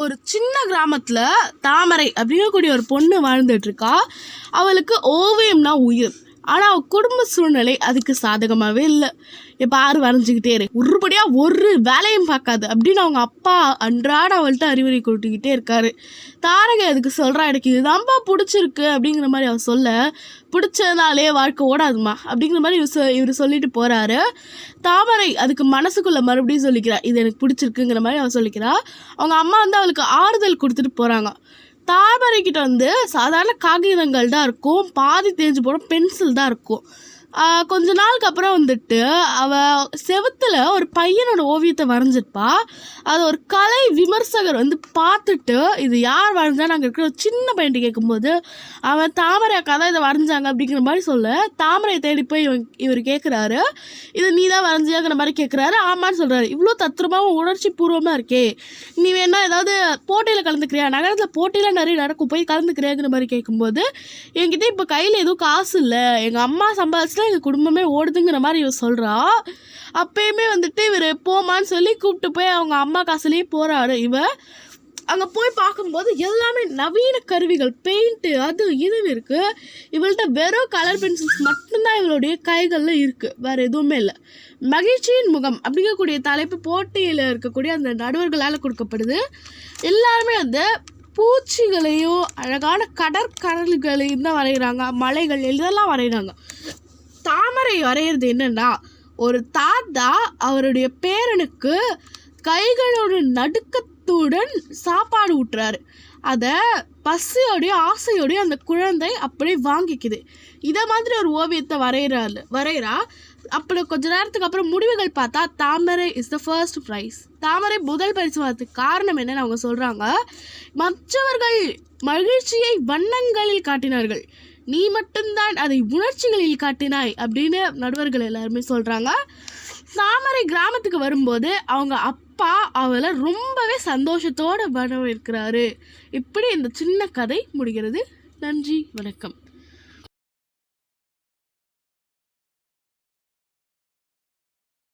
ஒரு சின்ன கிராமத்தில் தாமரை அப்படிங்கக்கூடிய ஒரு பொண்ணு வாழ்ந்துட்டு இருக்கா. அவளுக்கு ஓவியம்னா உயிர். ஆனால் அவள் குடும்ப சூழ்நிலை அதுக்கு சாதகமாகவே இல்லை. இப்போ ஆறு வரைஞ்சிக்கிட்டே இரு, உருப்படியாக ஒரு வேலையும் பார்க்காது அப்படின்னு அவங்க அப்பா அன்றாட அவள்கிட்ட அறிவுரை கொடுத்துக்கிட்டே இருக்காரு. தாரகை அதுக்கு சொல்கிறா, எனக்கு இதுதான்ப்பா பிடிச்சிருக்கு அப்படிங்கிற மாதிரி அவள் சொல்ல, பிடிச்சதுனாலே வாழ்க்கை ஓடாதுமா அப்படிங்கிற மாதிரி இவர் சொல்லிட்டு போகிறாரு. தாமரை அதுக்கு மனசுக்குள்ளே மறுபடியும் சொல்லிக்கிறா, இது எனக்கு பிடிச்சிருக்குங்கிற மாதிரி அவள் சொல்லிக்கிறா. அவங்க அம்மா அவளுக்கு ஆறுதல் கொடுத்துட்டு போகிறாங்க. தாமரைக்கிட்ட சாதாரண காகிதங்கள் தான் இருக்கும், பாதி தேஞ்சு போன பென்சில் தான் இருக்கும். கொஞ்ச நாளுக்கு அப்புறம் அவள் செவுத்தில் ஒரு பையனோட ஓவியத்தை வரைஞ்சிருப்பா. அது ஒரு கலை விமர்சகர் பார்த்துட்டு, இது யார் வரைஞ்சா நாங்கள் இருக்கிற ஒரு சின்ன பையன்ட்டு கேட்கும்போது, அவன் தாமரை அக்கா தான் இதை வரைஞ்சாங்க அப்படிங்கிற மாதிரி சொல்ல, தாமரையை தேடி போய் இவர் கேட்குறாரு, இது நீ தான் வரைஞ்சியாங்கிற மாதிரி கேட்குறாரு. ஆமான்னு சொல்கிறாரு. இவ்வளோ தத்ரூபமாக உணர்ச்சி பூர்வமாக இருக்கே, நீ வேணா ஏதாவது போட்டியில் கலந்துக்கிறியா, நகரத்தில் போட்டியில் நிறைய நடக்கும், போய் கலந்துக்கிறியாங்கிற மாதிரி கேட்கும்போது, என்கிட்ட இப்போ கையில் எதுவும் காசு இல்லை, எங்கள் அம்மா சம்பாதிச்சு எங்கள் குடும்பமே ஓடுதுங்கிற மாதிரி இவர் சொல்கிறா. அப்பயுமே இவர் போமான்னு சொல்லி கூப்பிட்டு போய் அவங்க அம்மா காசுலேயே போகிறாரு. அங்கே போய் பார்க்கும்போது எல்லாமே நவீன கருவிகள், பெயிண்ட்டு அது இதுன்னு இருக்குது. இவள்கிட்ட வெறும் கலர் பென்சில்ஸ் மட்டும்தான் இவளுடைய கைகளில் இருக்குது, வேறு எதுவுமே இல்லை. மகிழ்ச்சியின் முகம் அப்படிங்கக்கூடிய தலைப்பு போட்டியில் இருக்கக்கூடிய அந்த நடுவர்களால் கொடுக்கப்படுது. எல்லாருமே பூச்சிகளையும் அழகான கடற்கடல்களையும் தான் வரைகிறாங்க, மலைகள் இதெல்லாம் வரைகிறாங்க. தாமரை வரைகிறது என்னன்னா, ஒரு தாத்தா அவருடைய பேரனுக்கு கைகளோட நடுக்கத்துடன் சாப்பாடு ஊட்டுறாரு. அதை பசியோடைய ஆசையோடைய அந்த குழந்தை அப்படியே வாங்கிக்குது. இதை மாதிரி ஒரு ஓவியத்தை வரைகிறா. அப்படி கொஞ்ச நேரத்துக்கு அப்புறம் முடிவுகள் பார்த்தா தாமரை இஸ் த ஃபர்ஸ்ட் ப்ரைஸ். தாமரை முதல் பரிசு வரதுக்கு காரணம் என்னன்னு அவங்க சொல்கிறாங்க, மற்றவர்கள் மகிழ்ச்சியை வண்ணங்களில் காட்டினார்கள், நீ மட்டும்தான் அதை உணர்ச்சிகளில் காட்டினாய் அப்படின்னு நடுவர்கள் எல்லாருமே சொல்கிறாங்க. தாமரை கிராமத்துக்கு வரும்போது அவங்க அப்பா அவளை ரொம்பவே சந்தோஷத்தோடு வரவேற்கிறாரு. இப்படி இந்த சின்ன கதை முடிகிறது. நன்றி, வணக்கம்.